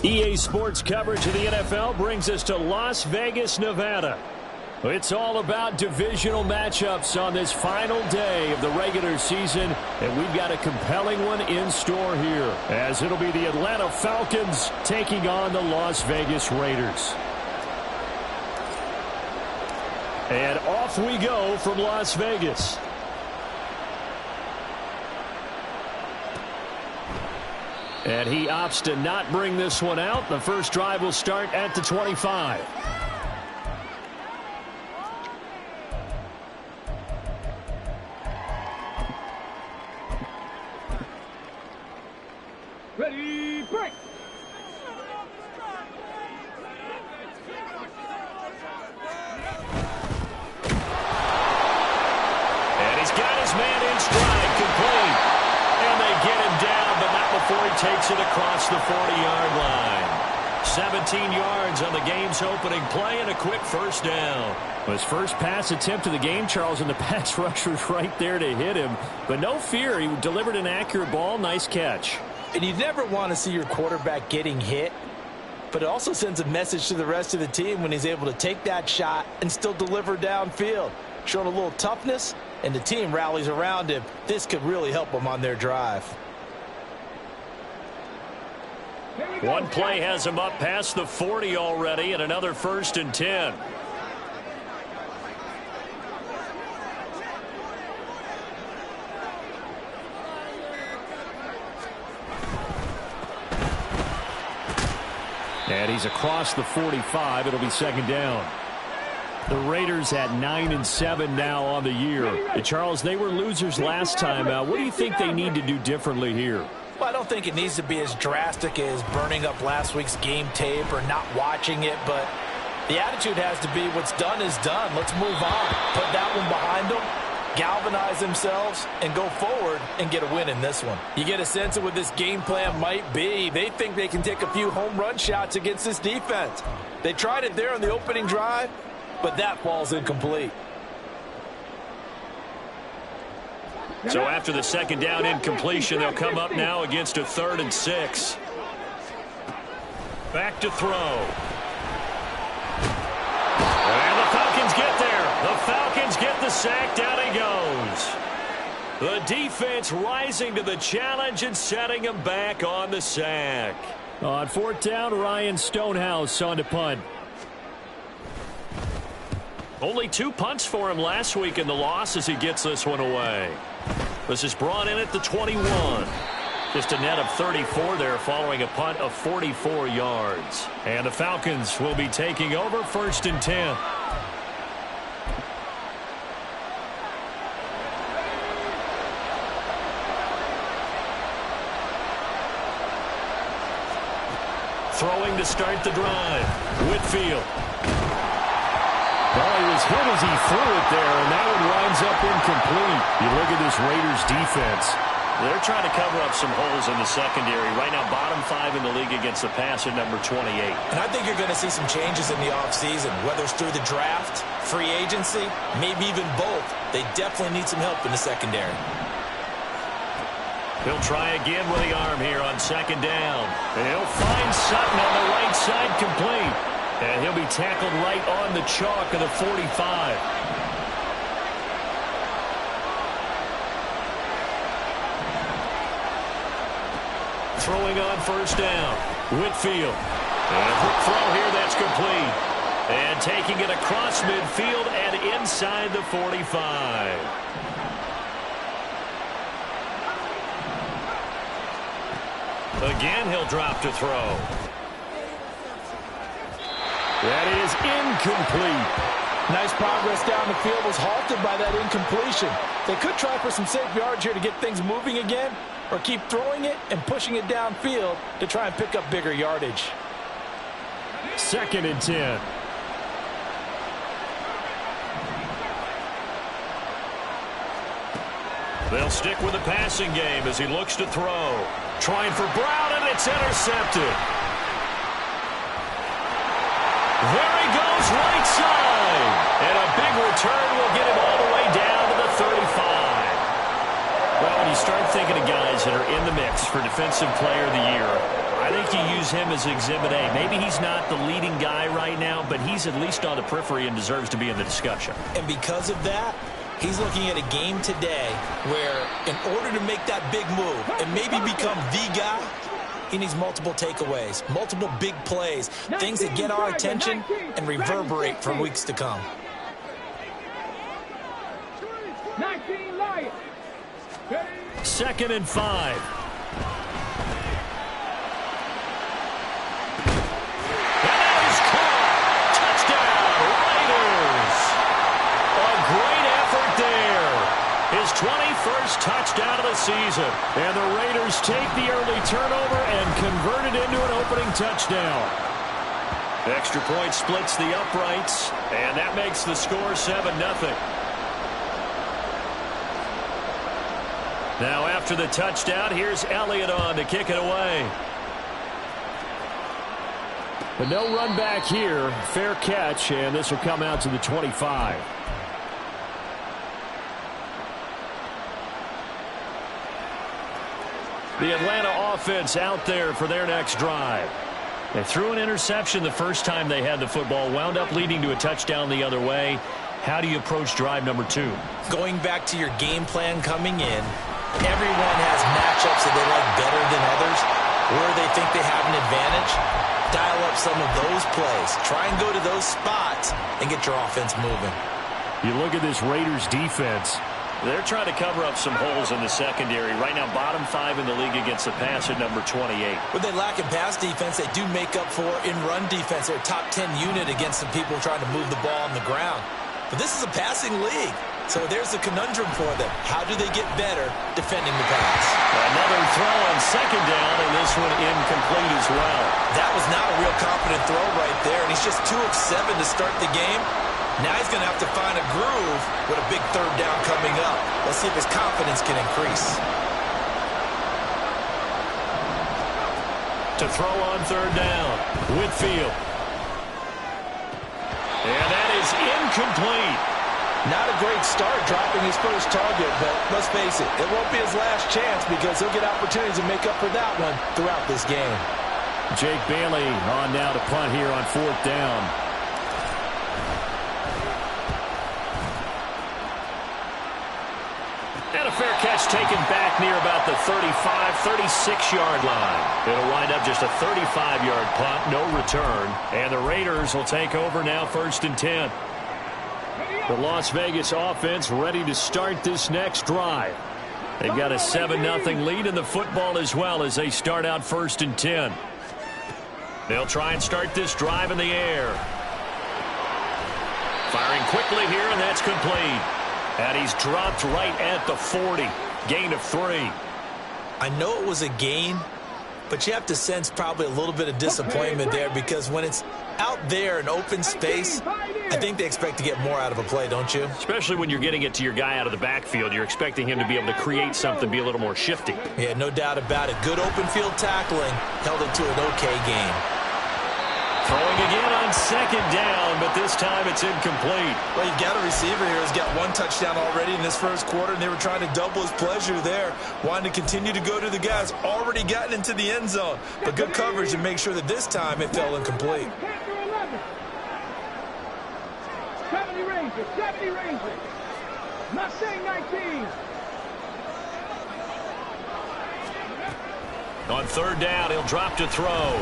EA Sports coverage of the NFL brings us to Las Vegas, Nevada. It's all about divisional matchups on this final day of the regular season, and we've got a compelling one in store here, as it'll be the Atlanta Falcons taking on the Las Vegas Raiders. And off we go from Las Vegas. And he opts to not bring this one out. The first drive will start at the 25. Ready, break! And he's got his man in stride, complete. And they get him down, but not before he takes it across the 40-yard line. 17 yards on the game's opening play and a quick first down. His first pass attempt of the game, Charles, and the pass rusher's right there to hit him. But no fear, he delivered an accurate ball. Nice catch. And you never want to see your quarterback getting hit, but it also sends a message to the rest of the team when he's able to take that shot and still deliver downfield. Showing a little toughness, and the team rallies around him. This could really help them on their drive. One play has him up past the 40 already, and another 1st and 10. And he's across the 45. It'll be second down. The Raiders at 9-7 now on the year. And Charles, they were losers last time out. What do you think they need to do differently here? Well, I don't think it needs to be as drastic as burning up last week's game tape or not watching it, but the attitude has to be what's done is done. Let's move on. Put that one behind them, galvanize themselves, and go forward and get a win in this one. You get a sense of what this game plan might be. They think they can take a few home run shots against this defense. They tried it there on the opening drive, but that falls incomplete. So after the second down incompletion, they'll come up now against a 3rd and 6. Back to throw. And the Falcons get there. The Falcons get the sack. Down he goes. The defense rising to the challenge and setting him back on the sack. On 4th down, Ryan Stonehouse on to punt. Only 2 punts for him last week in the loss as he gets this one away. This is brought in at the 21. Just a net of 34 there following a punt of 44 yards. And the Falcons will be taking over 1st and 10. Throwing to start the drive. Whitfield. Well, he was hit as he threw it there, and that one winds up incomplete. You look at this Raiders defense. They're trying to cover up some holes in the secondary. Right now, bottom 5 in the league against the pass at number 28. And I think you're going to see some changes in the offseason, whether it's through the draft, free agency, maybe even both. They definitely need some help in the secondary. He'll try again with the arm here on 2nd down. And he'll find Sutton on the right side, complete. And he'll be tackled right on the chalk of the 45. Throwing on 1st down. Whitfield. And a quick throw here that's complete. And taking it across midfield and inside the 45. Again, he'll drop to throw. That is incomplete. Nice progress down the field, was halted by that incompletion. They could try for some safe yards here to get things moving again, or keep throwing it and pushing it downfield to try and pick up bigger yardage. 2nd and 10. They'll stick with the passing game as he looks to throw. Trying for Brown, and it's intercepted. There he goes, right side. And a big return will get him all the way down to the 35. Well, when you start thinking of guys that are in the mix for Defensive Player of the Year, I I think you use him as Exhibit A. Maybe he's not the leading guy right now, but he's at least on the periphery and deserves to be in the discussion. And because of that, he's looking at a game today where in order to make that big move and maybe become the guy, he needs multiple takeaways, multiple big plays, things that get our attention and reverberate for weeks to come. 2nd and 5. That is caught. Touchdown, Raiders. A great effort there. His 21st touchdown of the season. And the Raiders take the early turnover and convert it into an opening touchdown. Extra point splits the uprights, and that makes the score 7-0. Now after the touchdown, here's Elliott on to kick it away. But no run back here. Fair catch, and this will come out to the 25. The Atlanta offense out there for their next drive. They threw an interception the first time they had the football, wound up leading to a touchdown the other way. How do you approach drive number 2? Going back to your game plan coming in, everyone has matchups that they like better than others, where they think they have an advantage. Dial up some of those plays. Try and go to those spots and get your offense moving. You look at this Raiders defense. They're trying to cover up some holes in the secondary. Right now, bottom 5 in the league against the pass at number 28. When they lack in pass defense, they do make up for in run defense. They're a top 10 unit against some people trying to move the ball on the ground. But this is a passing league. So there's a conundrum for them. How do they get better defending the pass? Another throw on 2nd down, and this one incomplete as well. That was not a real confident throw right there, and he's just 2 of 7 to start the game. Now he's going to have to find a groove with a big 3rd down coming up. Let's see if his confidence can increase. To throw on 3rd down, Whitfield. And that is incomplete. Not a great start dropping his first target, but let's face it, it won't be his last chance because he'll get opportunities to make up for that one throughout this game. Jake Bailey on now to punt here on 4th down. And a fair catch taken back near about the 35, 36-yard line. It'll wind up just a 35-yard punt, no return. And the Raiders will take over now 1st and 10. The Las Vegas offense ready to start this next drive. They've got a 7-0 lead in the football as well as they start out 1st and 10. They'll try and start this drive in the air. Firing quickly here, and that's complete. And he's dropped right at the 40. Gain of 3. I know it was a gain, but you have to sense probably a little bit of disappointment there because when it's out there in open space, I think they expect to get more out of a play, don't you? Especially when you're getting it to your guy out of the backfield. You're expecting him to be able to create something, be a little more shifty. Yeah, no doubt about it. Good open field tackling held it to an okay game. Throwing again on 2nd down, but this time it's incomplete. Well, you've got a receiver here who's got 1 touchdown already in this first quarter, and they were trying to double his pleasure there, wanting to continue to go to the guys already gotten into the end zone. But good coverage to make sure that this time it fell incomplete. 70 Rangers. Not saying 19. On 3rd down, he'll drop to throw.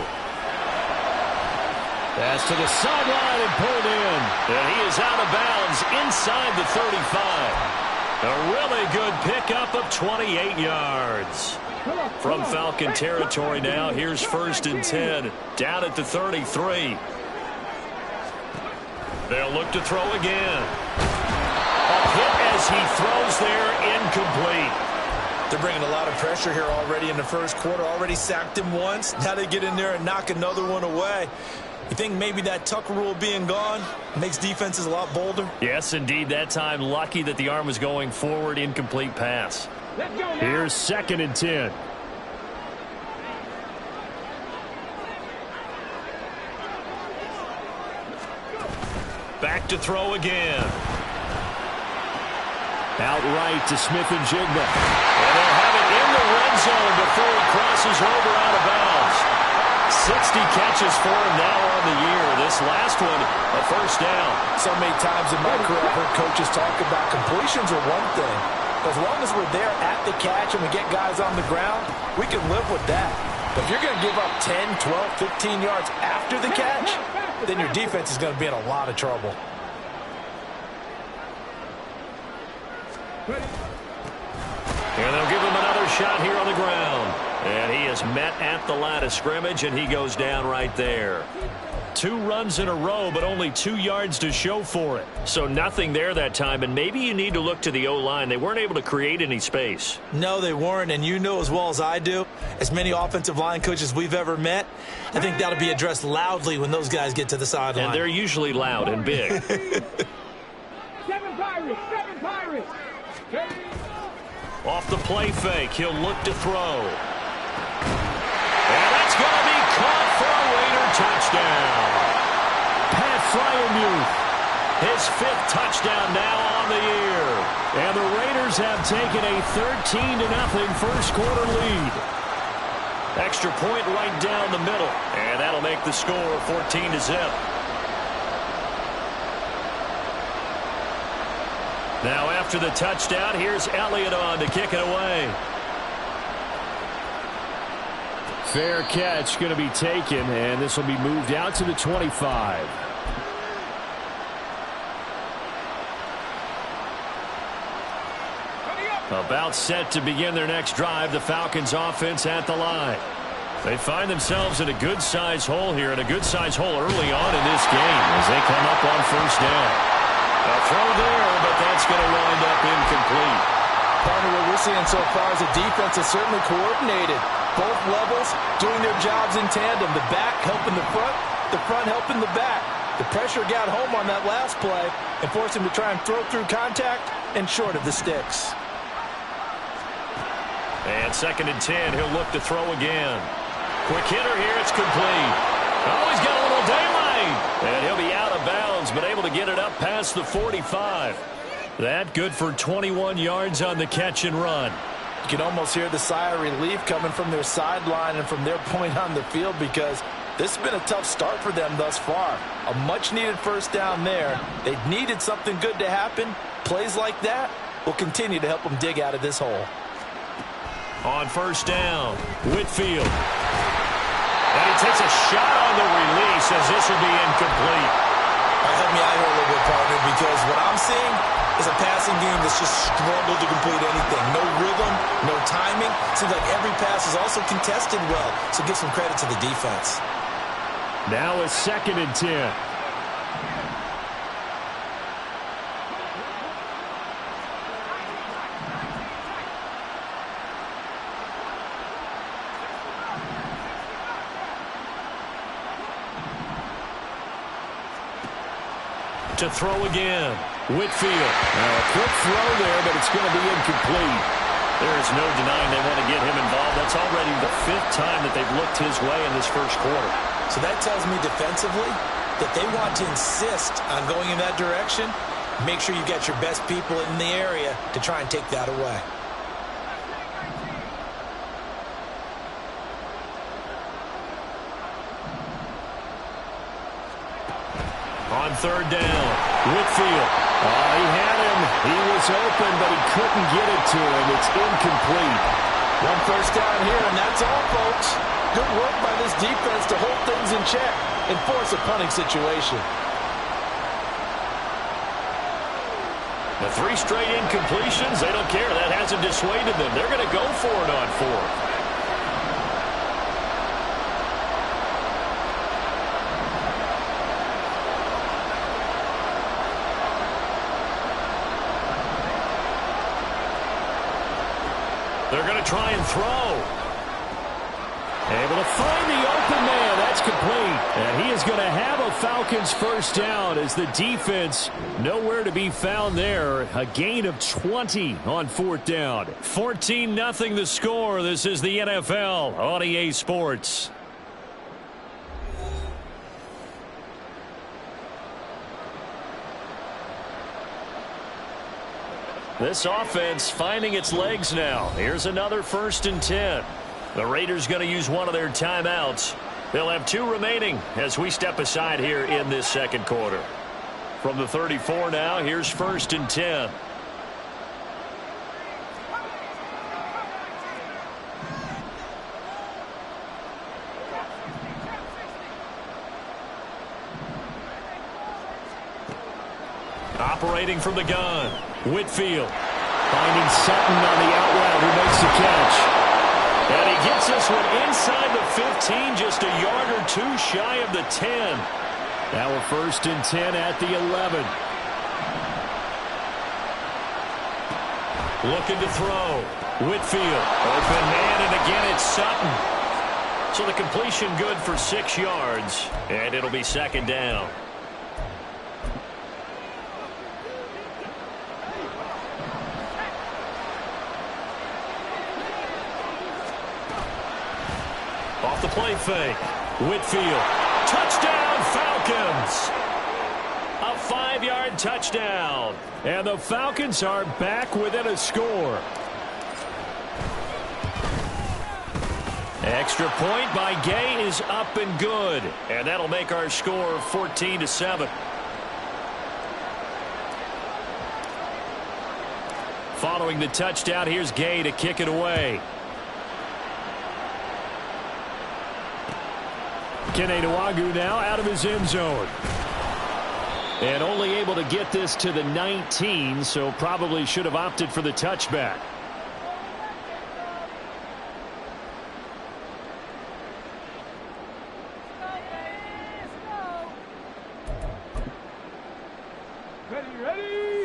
Pass to the sideline and pulled in. And he is out of bounds inside the 35. A really good pickup of 28 yards. From Falcon territory now, here's 1st and 10. Down at the 33. They'll look to throw again. A hit as he throws there, incomplete. They're bringing a lot of pressure here already in the first quarter. Already sacked him once. Now they get in there and knock another one away. You think maybe that Tucker rule being gone makes defenses a lot bolder? Yes, indeed. That time, lucky that the arm was going forward. Incomplete pass. Here's 2nd and 10. Back to throw again. Outright to Smith-Njigba. And they'll have it in the red zone before he crosses over out of bounds. 60 catches for him now on the year. This last one, a first down. So many times in my career, I've heard coaches talk about completions are one thing. As long as we're there at the catch and we get guys on the ground, we can live with that. But if you're going to give up 10, 12, 15 yards after the catch, then your defense is going to be in a lot of trouble. And they'll give him another shot here on the ground. And he is met at the line of scrimmage, and he goes down right there. 2 runs in a row, but only 2 yards to show for it. So nothing there that time, and maybe you need to look to the O-line. They weren't able to create any space. No, they weren't, and you know as well as I do, as many offensive line coaches we've ever met, I think that'll be addressed loudly when those guys get to the sideline. And they're usually loud and big. 7 Pirates, 7 Pirates. Off the play fake, he'll look to throw. And that's going to be caught for a Raider touchdown. Pat Freiermuth, his 5th touchdown now on the year. And the Raiders have taken a 13-0 first quarter lead. Extra point right down the middle. And that'll make the score 14-0. Now after the touchdown, here's Elliott on to kick it away. Fair catch going to be taken, and this will be moved out to the 25. About set to begin their next drive, the Falcons offense at the line. They find themselves in a good-sized hole here, and a good-sized hole early on in this game as they come up on first down. A throw there, but that's going to wind up incomplete. Partner, what we're seeing so far is the defense is certainly coordinated. Both levels doing their jobs in tandem. The back helping the front helping the back. The pressure got home on that last play and forced him to try and throw through contact and short of the sticks. And 2nd and 10, he'll look to throw again. Quick hitter here, it's complete. Oh, he's got a little daylight. And he'll be out of bounds, but able to get it up past the 45. That good for 21 yards on the catch and run. You can almost hear the sigh of relief coming from their sideline and from their point on the field because this has been a tough start for them thus far. A much-needed first down there. They needed something good to happen. Plays like that will continue to help them dig out of this hole. On first down, Whitfield. And he takes a shot on the release as this will be incomplete. Help me out here a little bit, partner, because what I'm seeing is a passing game that's just struggled to complete anything. No rhythm, no timing. Seems like every pass is also contested well, so give some credit to the defense. Now it's 2nd and 10. To throw again, Whitfield. A quick throw there, but it's going to be incomplete. There's no denying they want to get him involved. That's already the 5th time that they've looked his way in this first quarter. So that tells me defensively that they want to insist on going in that direction. Make sure you get your best people in the area to try and take that away. On 3rd down, Whitfield. He had him. He was open, but he couldn't get it to him. It's incomplete. 1 first down here, and that's all, folks. Good work by this defense to hold things in check and force a punting situation. The 3 straight incompletions, they don't care. That hasn't dissuaded them. They're going to go for it on 4th. They're going to try and throw. Able to find the open man. That's complete. And he is going to have a Falcons first down as the defense nowhere to be found there. A gain of 20 on 4th down. 14-0 the score. This is the NFL on EA Sports. This offense finding its legs now. Here's another 1st and 10. The Raiders going to use one of their timeouts. They'll have 2 remaining as we step aside here in this second quarter. From the 34 now, here's 1st and 10. Operating from the gun, Whitfield. Finding Sutton on the out route who makes the catch. And he gets this one inside the 15, just a yard or 2 shy of the 10. Now a 1st and 10 at the 11. Looking to throw. Whitfield. Open man, and again it's Sutton. So the completion good for 6 yards, and it'll be 2nd down. Off the play fake. Whitfield. Touchdown, Falcons. A 5-yard touchdown. And the Falcons are back within a score. Extra point by Gay is up and good. And that'll make our score 14-7. Following the touchdown, here's Gay to kick it away. Kene Nwangwu now out of his end zone. And only able to get this to the 19, so probably should have opted for the touchback.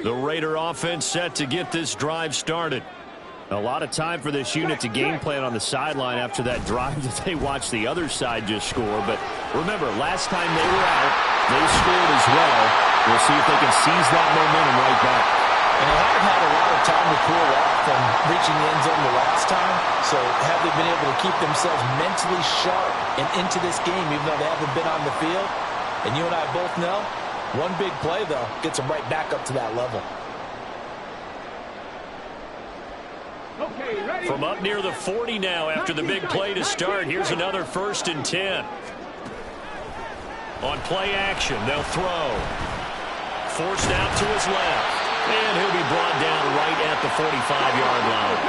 The Raider offense set to get this drive started. A lot of time for this unit to game plan on the sideline after that drive that they watched the other side just score. But remember, last time they were out, they scored as well. We'll see if they can seize that momentum right back. And they haven't had a lot of time to cool off from reaching the end zone the last time. So have they been able to keep themselves mentally sharp and into this game, even though they haven't been on the field? And you and I both know, one big play, though, gets them right back up to that level. From up near the 40 now after the big play to start, here's another 1st and 10. On play action, they'll throw. Forced out to his left. And he'll be brought down right at the 45-yard line.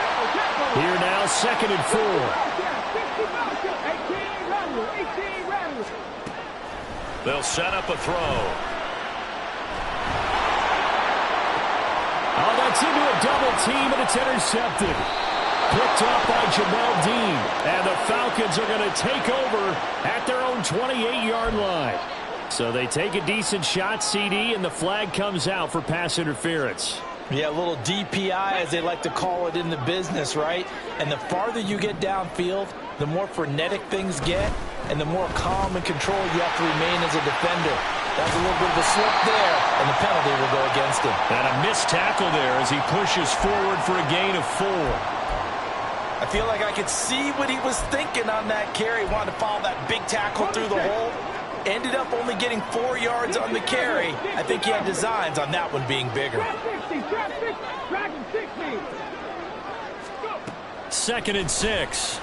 Here now, 2nd and 4. They'll set up a throw. Oh, that's into a double team, and it's intercepted. Picked up by Jamel Dean. And the Falcons are going to take over at their own 28-yard line. So they take a decent shot, CD, and the flag comes out for pass interference. Yeah, a little DPI, as they like to call it in the business, right? And the farther you get downfield, the more frenetic things get, and the more calm and control you have to remain as a defender. That's a little bit of a slip there, and the penalty will go against him. And a missed tackle there as he pushes forward for a gain of 4. I feel like I could see what he was thinking on that carry. Wanted to follow that big tackle through the hole. Ended up only getting 4 yards on the carry. I think he had designs on that one being bigger. 2nd and 6.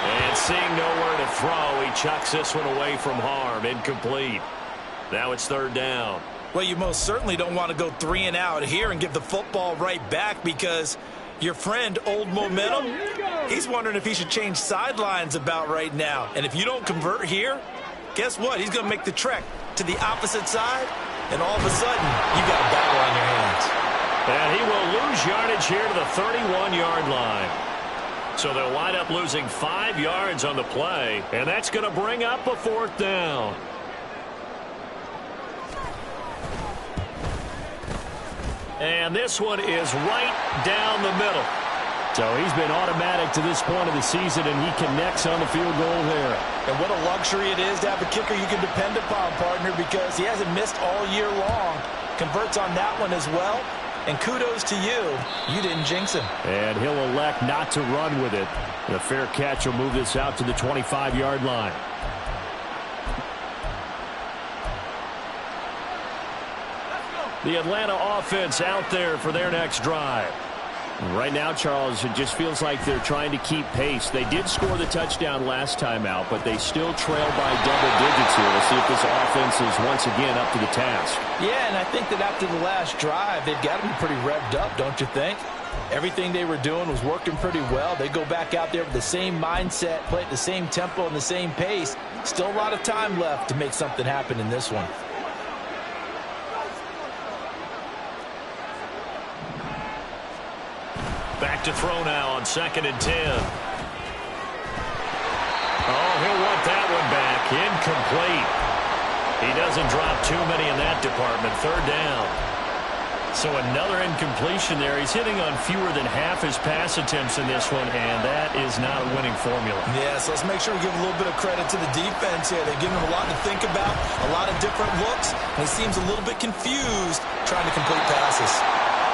And seeing nowhere to throw, he chucks this one away from harm. Incomplete. Now it's 3rd down. Well, you most certainly don't want to go 3 and out here and give the football right back, because your friend, Old Momentum, he's wondering if he should change sidelines about right now. And if you don't convert here, guess what? He's going to make the trek to the opposite side, and all of a sudden, you've got a battle on your hands. And he will lose yardage here to the 31-yard line. So they'll wind up losing 5 yards on the play, and that's going to bring up a 4th down. And this one is right down the middle. So he's been automatic to this point of the season, and he connects on the field goal there. And what a luxury it is to have a kicker you can depend upon, partner, because he hasn't missed all year long. Converts on that one as well. And kudos to you. You didn't jinx him. And he'll elect not to run with it. The fair catch will move this out to the 25-yard line. The Atlanta offense out there for their next drive. Right now, Charles, it just feels like they're trying to keep pace. They did score the touchdown last time out, but they still trail by double digits here. We'll see if this offense is once again up to the task. Yeah, and I think that after the last drive, they've got to be pretty revved up, don't you think? Everything they were doing was working pretty well. They go back out there with the same mindset, play at the same tempo and the same pace. Still a lot of time left to make something happen in this one. Back to throw now on 2nd and 10. Oh, he'll want that one back. Incomplete. He doesn't drop too many in that department. 3rd down. So another incompletion there. He's hitting on fewer than half his pass attempts in this one, and that is not a winning formula. Yeah, so let's make sure we give a little bit of credit to the defense here. They're giving him a lot to think about, a lot of different looks, and he seems a little bit confused trying to complete passes.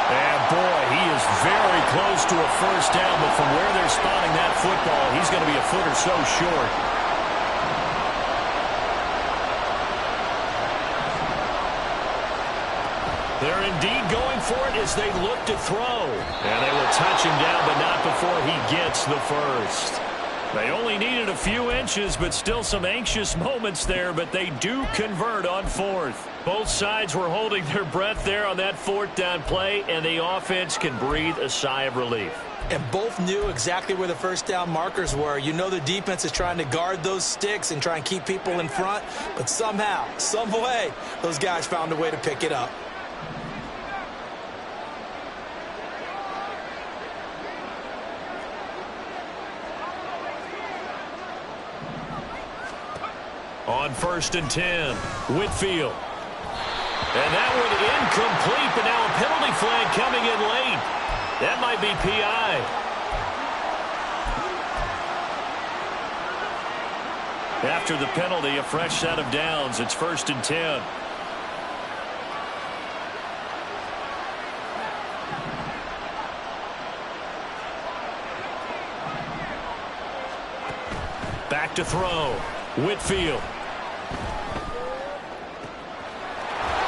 And boy, he is very close to a 1st down, but from where they're spotting that football, he's going to be a foot or so short. They're indeed going for it as they look to throw. And they will touch him down, but not before he gets the 1st. They only needed a few inches, but still some anxious moments there, but they do convert on 4th. Both sides were holding their breath there on that 4th down play, and the offense can breathe a sigh of relief. And both knew exactly where the 1st down markers were. You know the defense is trying to guard those sticks and try and keep people in front, but somehow, some way, those guys found a way to pick it up. On 1st and 10, Whitfield. And that one incomplete, but now a penalty flag coming in late. That might be PI. After the penalty, a fresh set of downs. It's 1st and 10. Back to throw. Whitfield.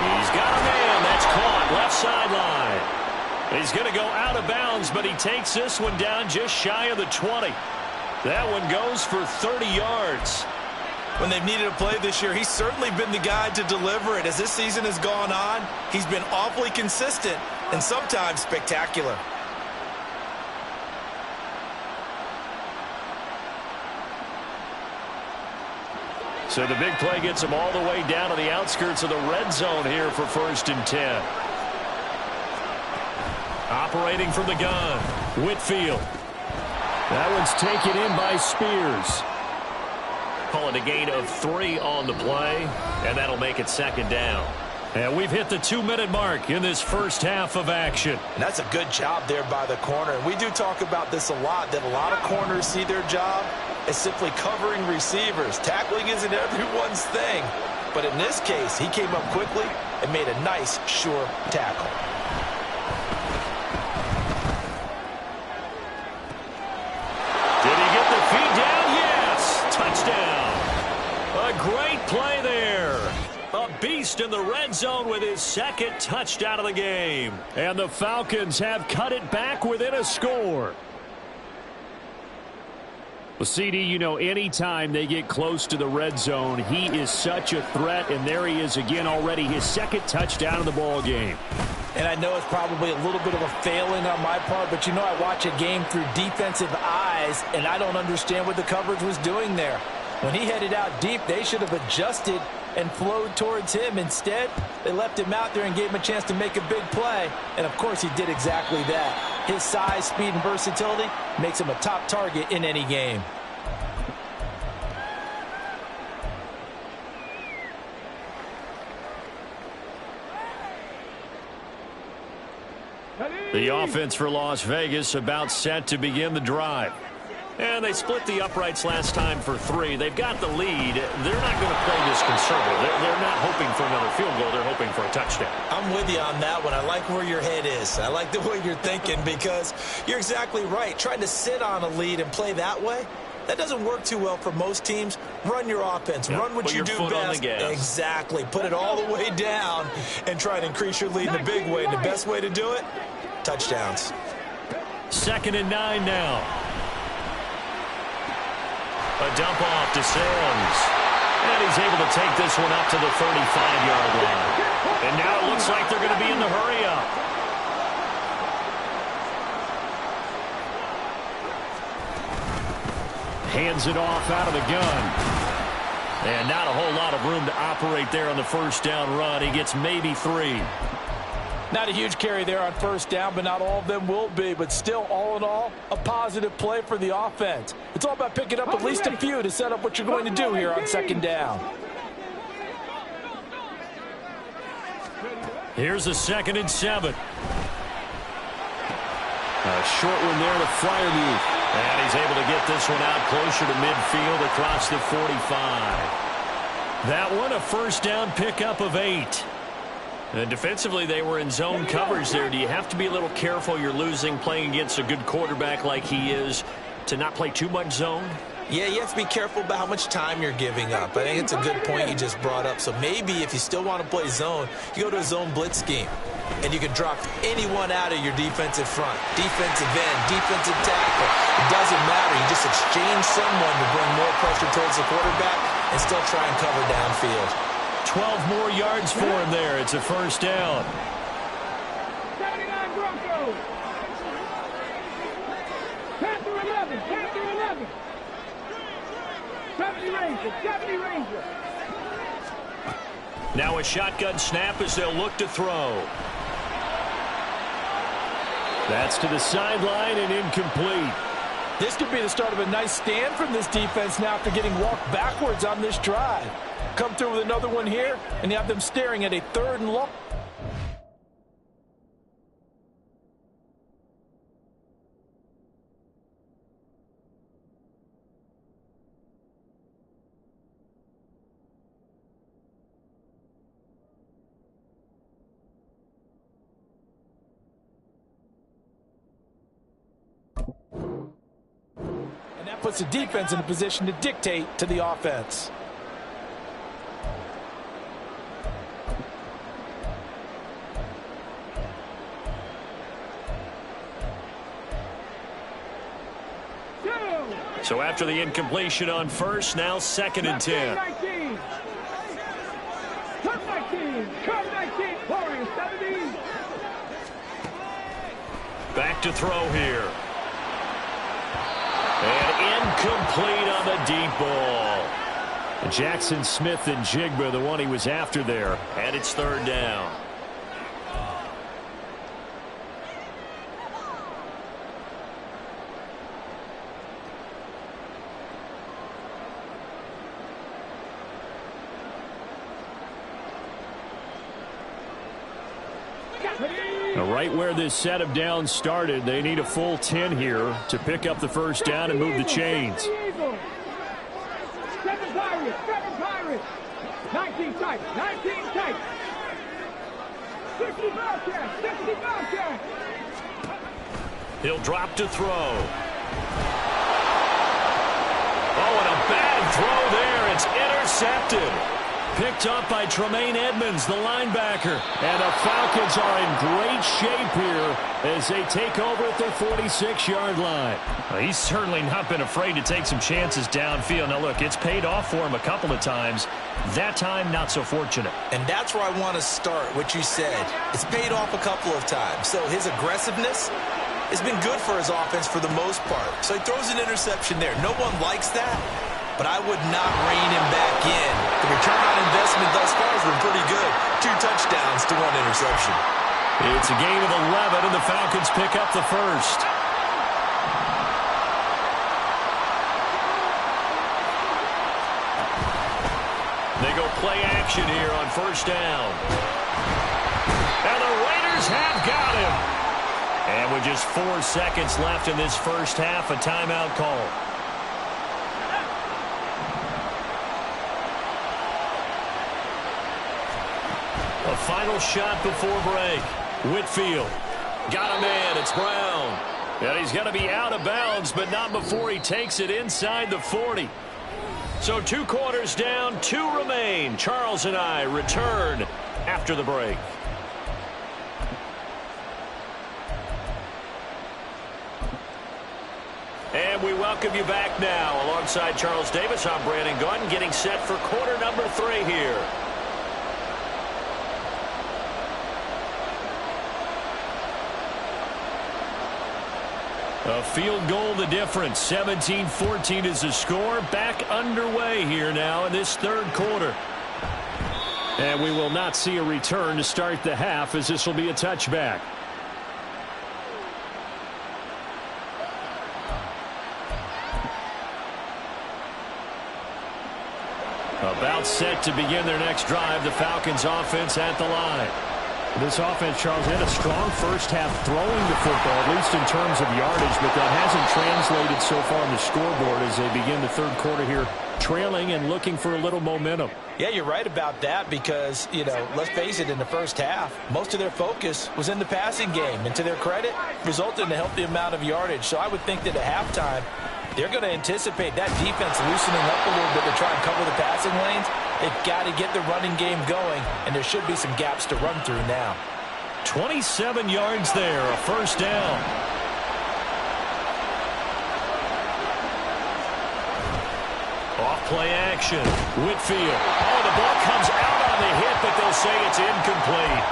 He's got a man. That's caught. Left sideline. He's going to go out of bounds, but he takes this one down just shy of the 20. That one goes for 30 yards. When they've needed a play this year, he's certainly been the guy to deliver it. As this season has gone on, he's been awfully consistent and sometimes spectacular. So the big play gets him all the way down to the outskirts of the red zone here for 1st and 10. Operating from the gun, Whitfield. That one's taken in by Spears. Call it a gain of 3 on the play, and that'll make it 2nd down. And we've hit the 2-minute mark in this first half of action. And that's a good job there by the corner. And we do talk about this a lot, that a lot of corners see their job as simply covering receivers. Tackling isn't everyone's thing. But in this case, he came up quickly and made a nice, sure tackle. Did he get the feet down? Yes! Touchdown! A great play there. A beast in the red zone with his 2nd touchdown of the game. And the Falcons have cut it back within a score. Well, CD, you know, anytime they get close to the red zone, he is such a threat, and there he is again already, his 2nd touchdown of the ball game. And I know it's probably a little bit of a failing on my part, but you know I watch a game through defensive eyes, and I don't understand what the coverage was doing there. When he headed out deep, they should have adjusted and flowed towards him. Instead, they left him out there and gave him a chance to make a big play. And, of course, he did exactly that. His size, speed, and versatility makes him a top target in any game. The offense for Las Vegas about set to begin the drive. And they split the uprights last time for 3. They've got the lead. They're not going to play this conservative. They're not hoping for another field goal. They're hoping for a touchdown. I'm with you on that one. I like where your head is. I like the way you're thinking because you're exactly right. Trying to sit on a lead and play that way, that doesn't work too well for most teams. Run your offense. Yep. Run what Put you your do foot on best. the gas. Exactly. Put it all the way down and try to increase your lead in a big way. And the best way to do it, touchdowns. 2nd and 9 now. A dump off to Sims. And he's able to take this one up to the 35-yard line. And now it looks like they're going to be in the hurry-up. Hands it off out of the gun. And not a whole lot of room to operate there on the first down run. He gets maybe 3. Not a huge carry there on first down, but not all of them will be. But still, all in all, a positive play for the offense. It's all about picking up at least a few to set up what you're going to do here on 2nd down. Here's a 2nd and 7. A short one there to Freiermuth. And he's able to get this one out closer to midfield across the 45. That one, a first down pickup of 8. And defensively, they were in zone coverage there. Do you have to be a little careful? You're losing playing against a good quarterback like he is to not play too much zone? Yeah, you have to be careful about how much time you're giving up. I think it's a good point you just brought up. So maybe if you still want to play zone, you go to a zone blitz scheme. And you can drop anyone out of your defensive front. Defensive end, defensive tackle. It doesn't matter. You just exchange someone to bring more pressure towards the quarterback and still try and cover downfield. 12 more yards for him there. It's a first down. 79 Broncos. Panther 11. Panther 11. 70 Ranger. 70 Ranger. Now a shotgun snap as they'll look to throw. That's to the sideline and incomplete. This could be the start of a nice stand from this defense now after getting walked backwards on this drive. Come through with another one here, and you have them staring at a 3rd and long. And that puts the defense in a position to dictate to the offense. So after the incompletion on first, now 2nd and 10. 19. Turn 19. Turn 19. Pouring 70. Back to throw here. And incomplete on the deep ball. Jackson Smith and Jigba, the one he was after there. And it's 3rd down. Right where this set of downs started, they need a full 10 here to pick up the first down and move the chains. 7 Pirates. 7 Pirates. 19 tight. 19 tight. 60 Bobcats. 60 Bobcats. He'll drop to throw. Oh, and a bad throw there. It's intercepted. Picked up by Tremaine Edmonds, the linebacker. And the Falcons are in great shape here as they take over at their 46-yard line. Well, he's certainly not been afraid to take some chances downfield. Now, look, it's paid off for him a couple of times. That time, not so fortunate. And that's where I want to start, what you said. It's paid off a couple of times. So his aggressiveness has been good for his offense for the most part. So he throws an interception there. No one likes that, but I would not rein him back in. The return on investment thus far has been pretty good. 2 touchdowns to 1 interception. It's a gain of 11, and the Falcons pick up the first. They go play action here on first down. And the Raiders have got him. And with just 4 seconds left in this first half, a timeout call. A final shot before break. Whitfield got a man. It's Brown. And he's going to be out of bounds, but not before he takes it inside the 40. So 2 quarters down, 2 remain. Charles and I return after the break. And we welcome you back now. Alongside Charles Davis, I'm Brandon Gaudin, getting set for quarter number 3 here. A field goal the difference. 17-14 is the score. Back underway here now in this third quarter. And we will not see a return to start the half, as this will be a touchback. About set to begin their next drive. The Falcons offense at the line. This offense, Charles, had a strong first half throwing the football, at least in terms of yardage, but that hasn't translated so far on the scoreboard as they begin the third quarter here, trailing and looking for a little momentum. Yeah, you're right about that because, let's face it, in the first half, most of their focus was in the passing game. And to their credit, resulted in a healthy amount of yardage. So I would think that at halftime, they're going to anticipate that defense loosening up a little bit to try and cover the passing lanes. They've got to get the running game going, and there should be some gaps to run through now. 27 yards there, a first down. Off play action. Whitfield. Oh, the ball comes out on the hit, but they'll say it's incomplete.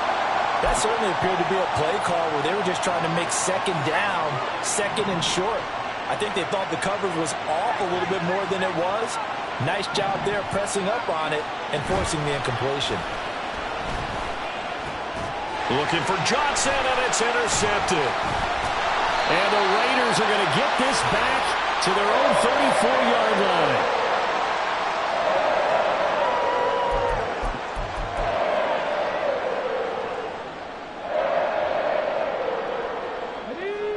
That certainly appeared to be a play call where they were just trying to make second down, second and short. I think they thought the coverage was off a little bit more than it was. Nice job there pressing up on it and forcing the incompletion. Looking for Johnson, and it's intercepted. And the Raiders are going to get this back to their own 34-yard line.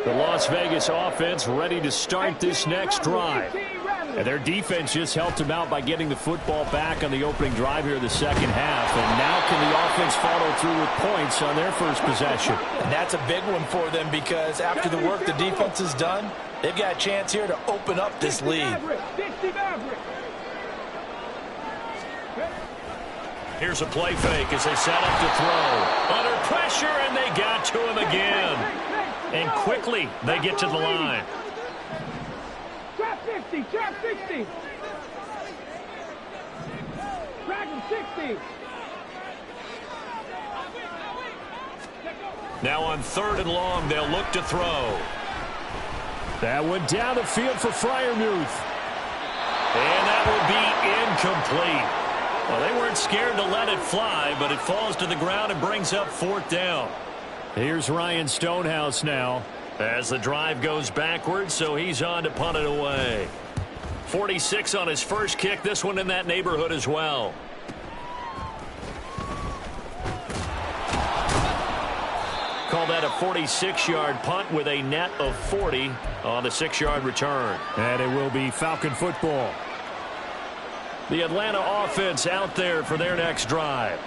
The Las Vegas offense ready to start this next drive. And their defense just helped them out by getting the football back on the opening drive here in the second half. And now can the offense follow through with points on their first possession? And that's a big one for them because after the work the defense has done, they've got a chance here to open up this lead. Here's a play fake as they set up to throw. Under pressure, and they got to him again. And quickly, they get to the line. Trap 50, trap 60. Dragon 60. Now on 3rd and long, they'll look to throw. That went down the field for Freiermuth. And that will be incomplete. Well, they weren't scared to let it fly, but it falls to the ground and brings up 4th down. Here's Ryan Stonehouse now. As the drive goes backwards, so he's on to punt it away. 46 on his first kick. This one in that neighborhood as well. Call that a 46-yard punt with a net of 40 on the 6-yard return. And it will be Falcon football. The Atlanta offense out there for their next drive.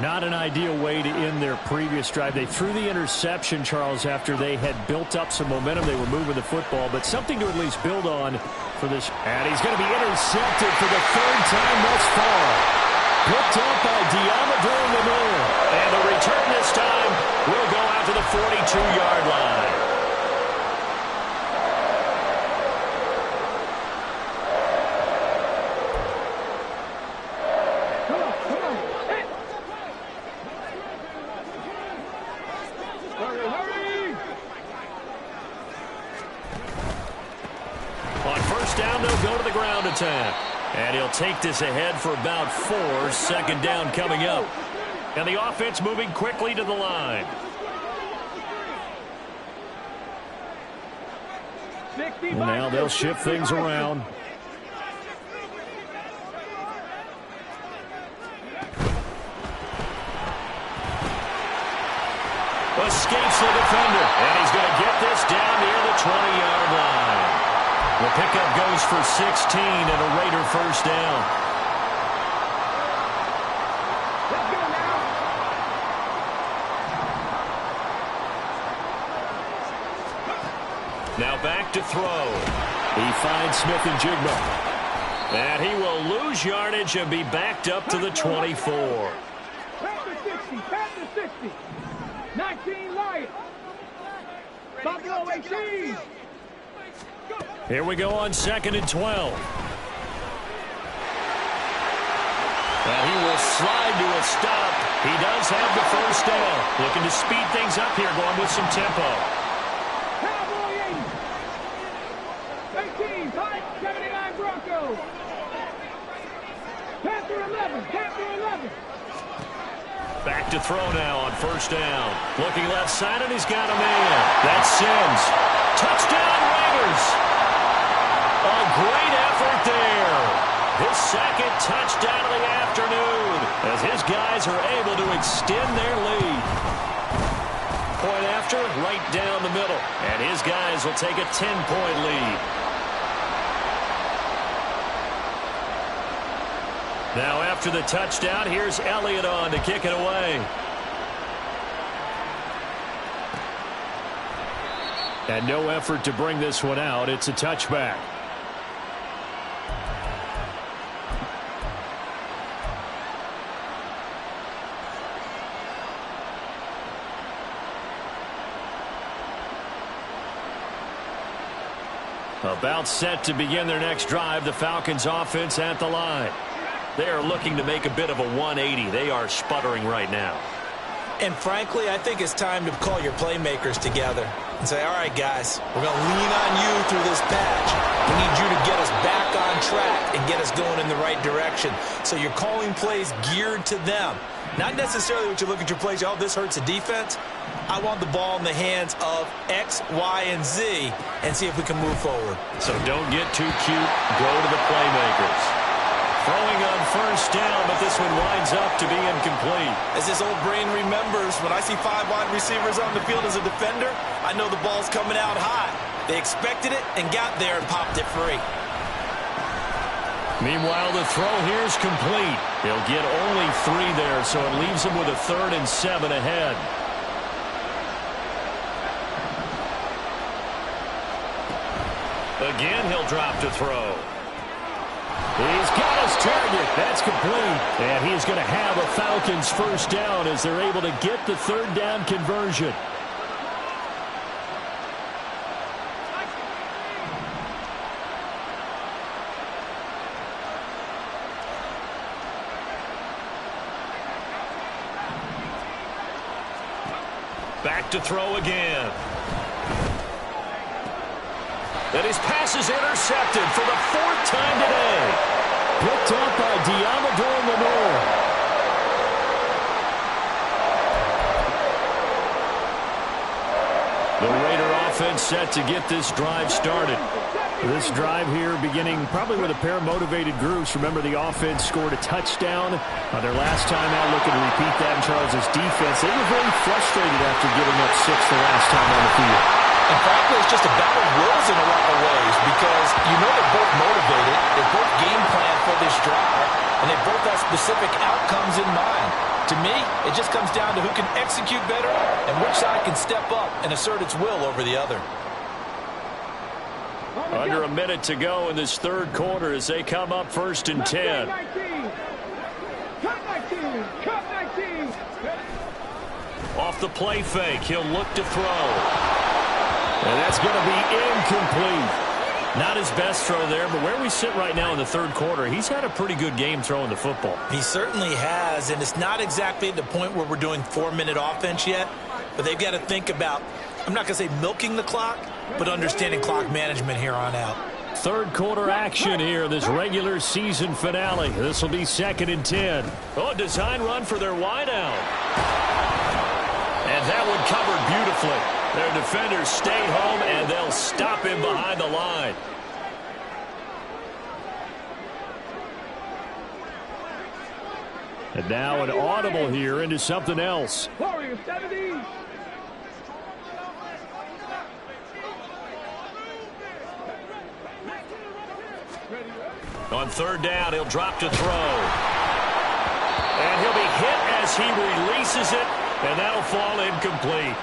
Not an ideal way to end their previous drive. They threw the interception, Charles, after they had built up some momentum. They were moving the football, but something to at least build on for this. And he's going to be intercepted for the 3rd time thus far. Picked up by Diamador Lenore. And the return this time will go out to the 42-yard line. And he'll take this ahead for about 4. 2nd down coming up. And the offense moving quickly to the line. And now they'll shift things around. Escapes the defender. And he's going to get this down near the 20-yard line. The pickup goes for 16 and a Raider first down. Let's go now. Now back to throw. He finds Smith and Jigma. And he will lose yardage and be backed up to the 24. Pass to 60, pass to 60. 19 Lions. Buffalo 18. Here we go on 2nd and 12. Well, he will slide to a stop. He does have the first down. Looking to speed things up here, going with some tempo. Cowboy 80. 18, tight, 79 Broncos. Panther 11, Panther 11. Back to throw now on 1st down. Looking left side, and he's got a man. That's Sims. Touchdown, Raiders. A great effort there. His 2nd touchdown of the afternoon as his guys are able to extend their lead. Point after, right down the middle. And his guys will take a 10-point lead. Now after the touchdown, here's Elliott on to kick it away. And no effort to bring this one out. It's a touchback. About set to begin their next drive, the Falcons offense at the line. They are looking to make a bit of a 180. They are sputtering right now. And frankly, I think it's time to call your playmakers together and say, all right, guys, we're going to lean on you through this patch. We need you to get us back on track and get us going in the right direction. So you're calling plays geared to them. Not necessarily what you look at your plays, oh, this hurts the defense. I want the ball in the hands of X, Y, and Z and see if we can move forward. So don't get too cute. Go to the playmakers. Throwing on 1st down, but this one winds up to be incomplete. As his old brain remembers, when I see 5 wide receivers on the field as a defender, I know the ball's coming out high. They expected it and got there and popped it free. Meanwhile, the throw here is complete. He'll get only 3 there, so it leaves him with a 3rd and 7 ahead. Again, he'll drop to throw. He's got his target. That's complete. And he's going to have a Falcons 1st down as they're able to get the 3rd down conversion. Back to throw again. And his pass is intercepted for the 4th time today. Picked up by Diamador Lenore. The Raider offense set to get this drive started. This drive here beginning probably with a pair of motivated groups. Remember, the offense scored a touchdown on their last time out, looking to repeat that in Charles' defense. They were very frustrated after giving up 6 the last time on the field. And frankly, it's just a battle of wills in a lot of ways because you know they're both motivated, they're both game planned for this drive, and they both have specific outcomes in mind. To me, it just comes down to who can execute better and which side can step up and assert its will over the other. Under a minute to go in this 3rd quarter as they come up 1st and 10. Cut 19. Cut 19. Off the play fake, he'll look to throw. And that's going to be incomplete. Not his best throw there, but where we sit right now in the 3rd quarter, he's had a pretty good game throwing the football. He certainly has, and it's not exactly at the point where we're doing 4-minute offense yet, but they've got to think about, I'm not going to say milking the clock, but understanding clock management here on out. 3rd quarter action here, this regular season finale. This will be 2nd and 10. Oh, design run for their wideout. And that one covered beautifully. Their defenders stayed home, and they'll stop him behind the line. And now an audible here into something else. Warriors 70. On 3rd down, he'll drop to throw. And he'll be hit as he releases it, and that'll fall incomplete.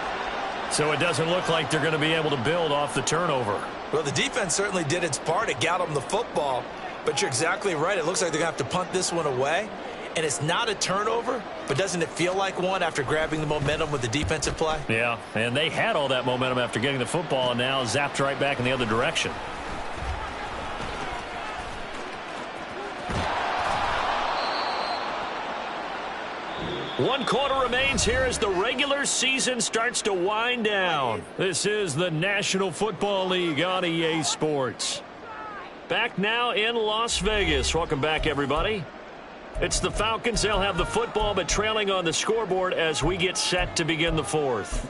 So it doesn't look like they're going to be able to build off the turnover. Well, the defense certainly did its part. It got them the football. But you're exactly right. It looks like they're going to have to punt this one away. and it's not a turnover, but doesn't it feel like one after grabbing the momentum with the defensive play? Yeah, and they had all that momentum after getting the football and now zapped right back in the other direction. One quarter remains here as the regular season starts to wind down. This is the National Football League on EA Sports. Back now in Las Vegas. Welcome back, everybody. It's the Falcons. They'll have the football, but trailing on the scoreboard as we get set to begin the fourth.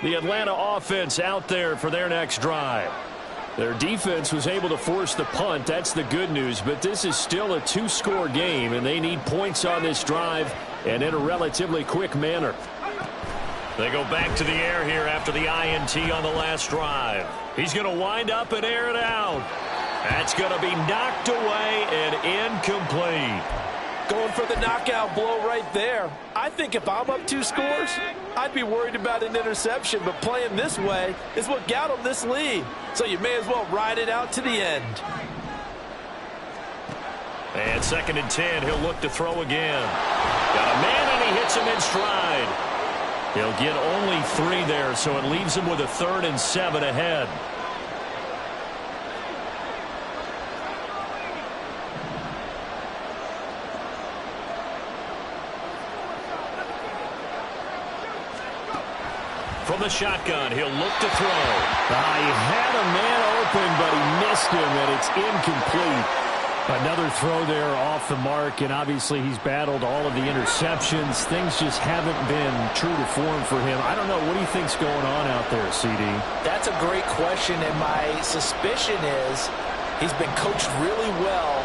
The Atlanta offense out there for their next drive. Their defense was able to force the punt. That's the good news. But this is still a two-score game, and they need points on this drive and in a relatively quick manner. They go back to the air here after the INT on the last drive. He's going to wind up and air it out. That's going to be knocked away and incomplete. Going for the knockout blow right there. I think if I'm up 2 scores, I'd be worried about an interception, but playing this way is what got him this lead. So you may as well ride it out to the end. And 2nd and 10, he'll look to throw again. Got a man, and he hits him in stride. He'll get only 3 there, so it leaves him with a 3rd and 7 ahead. From the shotgun, he'll look to throw. He had a man open, but he missed him, and it's incomplete. Another throw there off the mark, and obviously he's battled all of the interceptions. Things just haven't been true to form for him. I don't know. What do you think's going on out there, CD? That's a great question, and my suspicion is he's been coached really well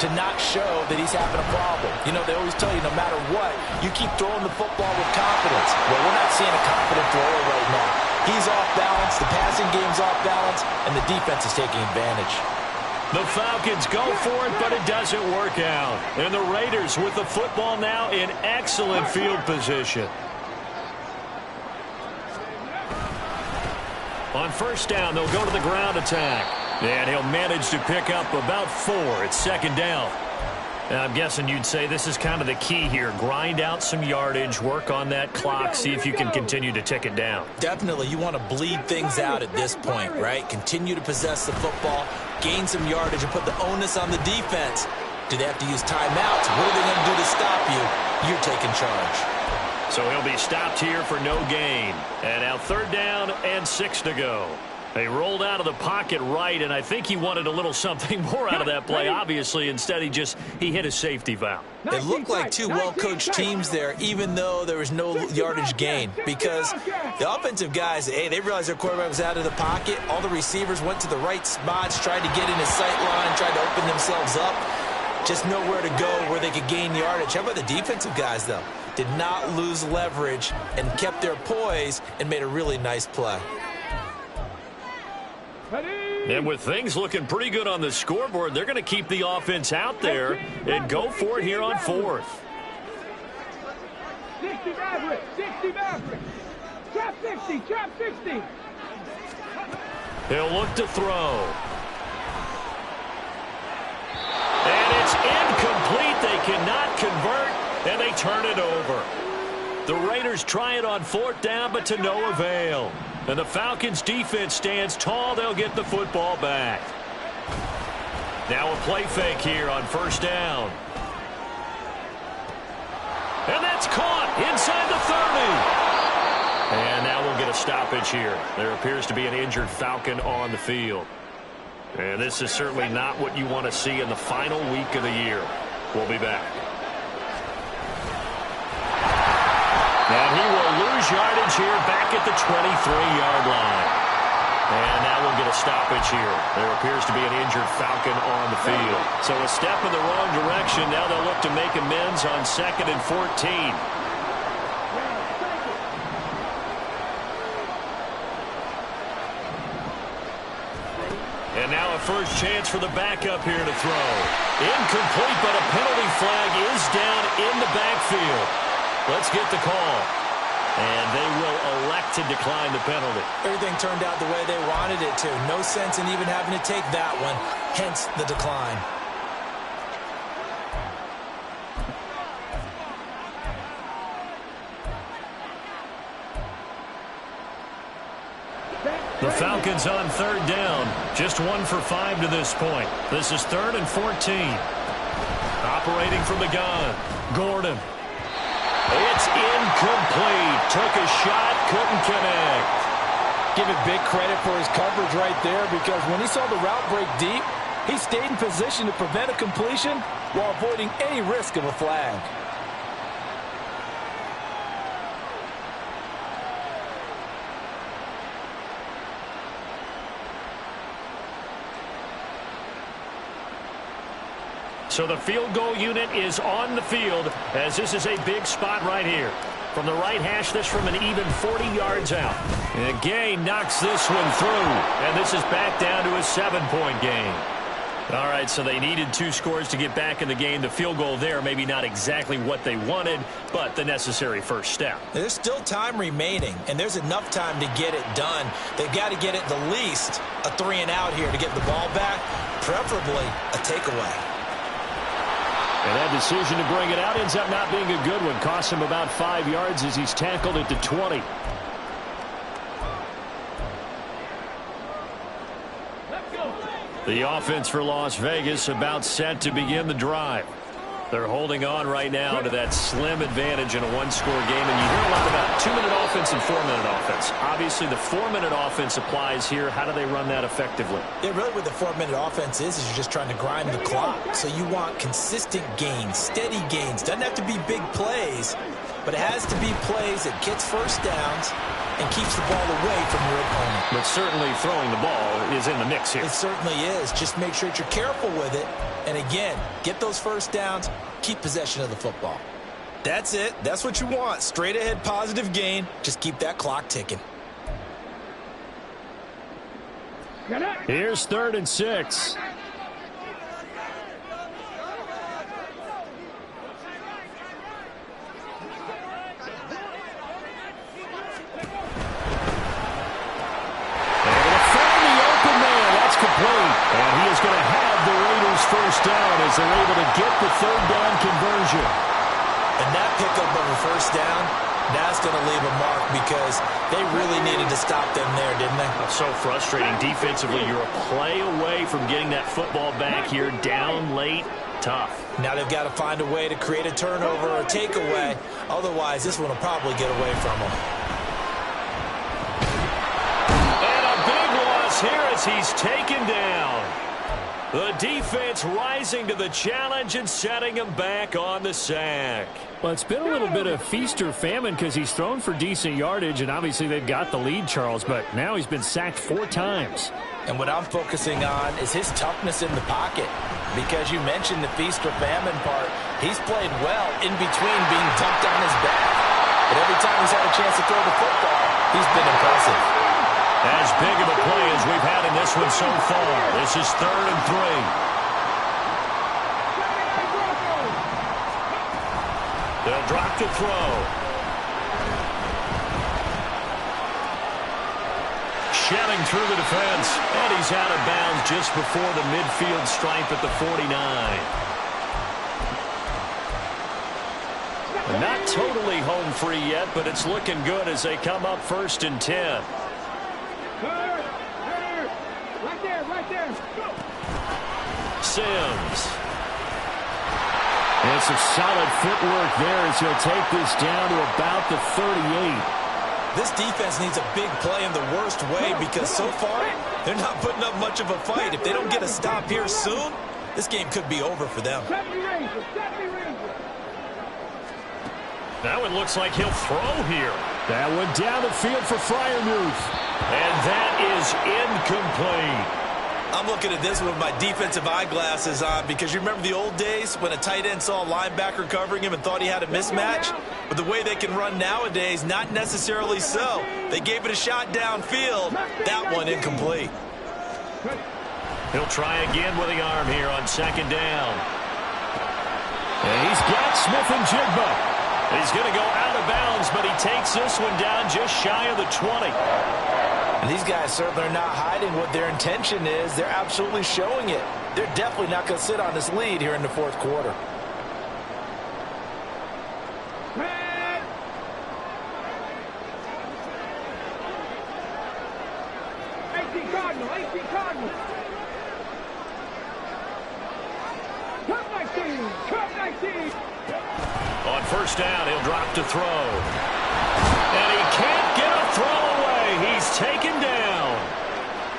to not show that he's having a problem. You know, they always tell you no matter what, you keep throwing the football with confidence. Well, we're not seeing a confident thrower right now. He's off balance, the passing game's off balance, and the defense is taking advantage. The Falcons go for it, but it doesn't work out. And the Raiders with the football now in excellent field position. On 1st down, they'll go to the ground attack. And he'll manage to pick up about 4 at 2nd down. And I'm guessing you'd say this is kind of the key here. Grind out some yardage, work on that clock, see if you can continue to tick it down. Definitely. You want to bleed things out at this point, right? Continue to possess the football, gain some yardage, and put the onus on the defense. Do they have to use timeouts? What are they going to do to stop you? You're taking charge. So he'll be stopped here for no gain. And now 3rd down and 6 to go. They rolled out of the pocket right, and I think he wanted a little something more out of that play, obviously. Instead, he hit a safety valve. It looked like 2 well-coached teams there, even though there was no yardage gain, because the offensive guys, hey, they realized their quarterback was out of the pocket. All the receivers went to the right spots, tried to get in his sight line, tried to open themselves up. Just nowhere to go where they could gain yardage. How about the defensive guys, though? Did not lose leverage and kept their poise and made a really nice play. And with things looking pretty good on the scoreboard, they're going to keep the offense out there and go for it here on 4th. 60 Maverick, 60 Maverick. Trap 60, trap 60. He'll look to throw. And it's incomplete. They cannot convert, and they turn it over. The Raiders try it on 4th down, but to no avail. And the Falcons defense stands tall. They'll get the football back. Now a play fake here on 1st down. And that's caught inside the 30. And now we'll get a stoppage here. There appears to be an injured Falcon on the field. And this is certainly not what you want to see in the final week of the year. We'll be back. And he will lose yardage here back at the 23-yard line. And now we'll get a stoppage here. There appears to be an injured Falcon on the field. So a step in the wrong direction. Now they'll look to make amends on 2nd and 14. And now a first chance for the backup here to throw. Incomplete, but a penalty flag is down in the backfield. Let's get the call. And they will elect to decline the penalty. Everything turned out the way they wanted it to. No sense in even having to take that one, hence the decline. The Falcons on third down. Just 1 for 5 to this point. This is 3rd and 14. Operating from the gun. Gordon. It's incomplete. Took a shot, couldn't connect. Give it big credit for his coverage right there, because when he saw the route break deep, he stayed in position to prevent a completion while avoiding any risk of a flag. So the field goal unit is on the field, as this is a big spot right here. From the right hash, this from an even 40 yards out. And Gay knocks this one through, and this is back down to a 7-point game. All right, so they needed 2 scores to get back in the game. The field goal there, maybe not exactly what they wanted, but the necessary first step. There's still time remaining, and there's enough time to get it done. They've got to get at the least a 3-and-out here to get the ball back, preferably a takeaway. And that decision to bring it out ends up not being a good one. Costs him about 5 yards as he's tackled at the 20. The offense for Las Vegas about set to begin the drive. They're holding on right now to that slim advantage in a 1-score game. And you hear a lot about 2-minute offense and 4-minute offense. Obviously, the 4-minute offense applies here. How do they run that effectively? Yeah, really what the 4-minute offense is you're just trying to grind the clock. So you want consistent gains, steady gains. Doesn't have to be big plays, but it has to be plays that gets first downs and keeps the ball away from your opponent. But certainly throwing the ball is in the mix here. It certainly is. Just make sure that you're careful with it. And again, get those first downs, keep possession of the football. That's it. That's what you want. Straight ahead positive gain. Just keep that clock ticking. Here's 3rd and 6. And he is going to have the Raiders first down as they're able to get the 3rd down conversion. And that pickup of a first down, that's going to leave a mark because they really needed to stop them there, didn't they? That's so frustrating. Defensively, you're a play away from getting that football back here, down late. Tough. Now they've got to find a way to create a turnover or a takeaway. Otherwise, this one will probably get away from them. Here as he's taken down. The defense rising to the challenge and setting him back on the sack. Well, it's been a little bit of feast or famine because he's thrown for decent yardage, and obviously they've got the lead, Charles, but now he's been sacked 4 times. And what I'm focusing on is his toughness in the pocket, because you mentioned the feast or famine part. He's played well in between being dumped on his back. But every time he's had a chance to throw the football, he's been impressive. As big of a play as we've had in this one so far. This is 3rd and 3. They'll drop to throw. Shelling through the defense, and he's out of bounds just before the midfield stripe at the 49. Not totally home free yet, but it's looking good as they come up 1st and 10. Right there. Sims. And some solid footwork there as he'll take this down to about the 38. This defense needs a big play in the worst way because so far they're not putting up much of a fight. If they don't get a stop here soon, this game could be over for them. That one looks like he'll throw here. That one down the field for Freiermuth. And that is incomplete. I'm looking at this with my defensive eyeglasses on because you remember the old days when a tight end saw a linebacker covering him and thought he had a mismatch? But the way they can run nowadays, not necessarily so. They gave it a shot downfield. That one incomplete. He'll try again with the arm here on 2nd down. And he's got Smith and Jigba. He's going to go out of of bounds, but he takes this one down just shy of the 20. And these guys certainly are not hiding what their intention is. They're absolutely showing it. They're definitely not going to sit on this lead here in the fourth quarter. Red. Cardinal. Cup 19. On first down, he'll drop to throw. And he can't get a throw away. He's taken down.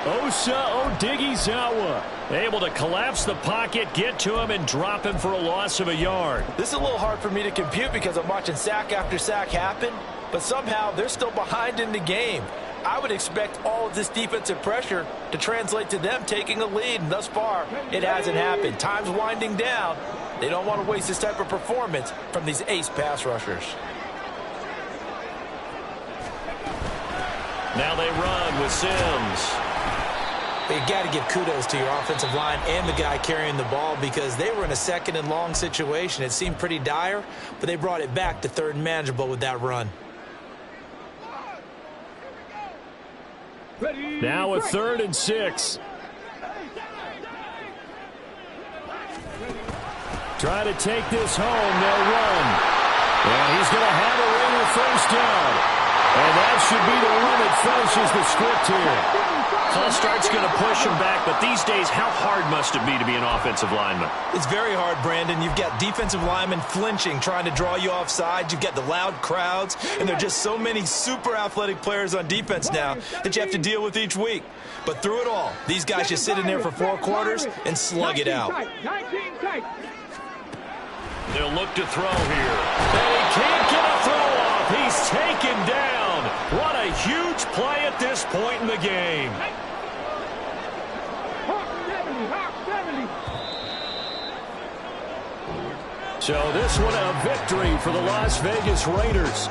Osa Odighizuwa able to collapse the pocket, get to him, and drop him for a loss of a yard. This is a little hard for me to compute because I'm watching sack after sack happen, but somehow they're still behind in the game. I would expect all of this defensive pressure to translate to them taking a lead, and thus far, it hasn't happened. Time's winding down. They don't want to waste this type of performance from these ace pass rushers. Now they run with Sims. You got to give kudos to your offensive line and the guy carrying the ball because they were in a second and long situation. It seemed pretty dire, but they brought it back to third and manageable with that run. Now a 3rd and 6. Try to take this home. They'll run. And he's going to have a ringer first down. And that should be the one that finishes the script here. False start's going to push him back, but these days, how hard must it be to be an offensive lineman? It's very hard, Brandon. You've got defensive linemen flinching, trying to draw you offside. You've got the loud crowds, and there are just so many super athletic players on defense now that you have to deal with each week. But through it all, these guys just sit in there for 4 quarters and slug it out. 19 tight. They'll look to throw here. And he can't get a throw off. He's taken down. What a huge play at this point in the game. Hawk 70. So this one a victory for the Las Vegas Raiders.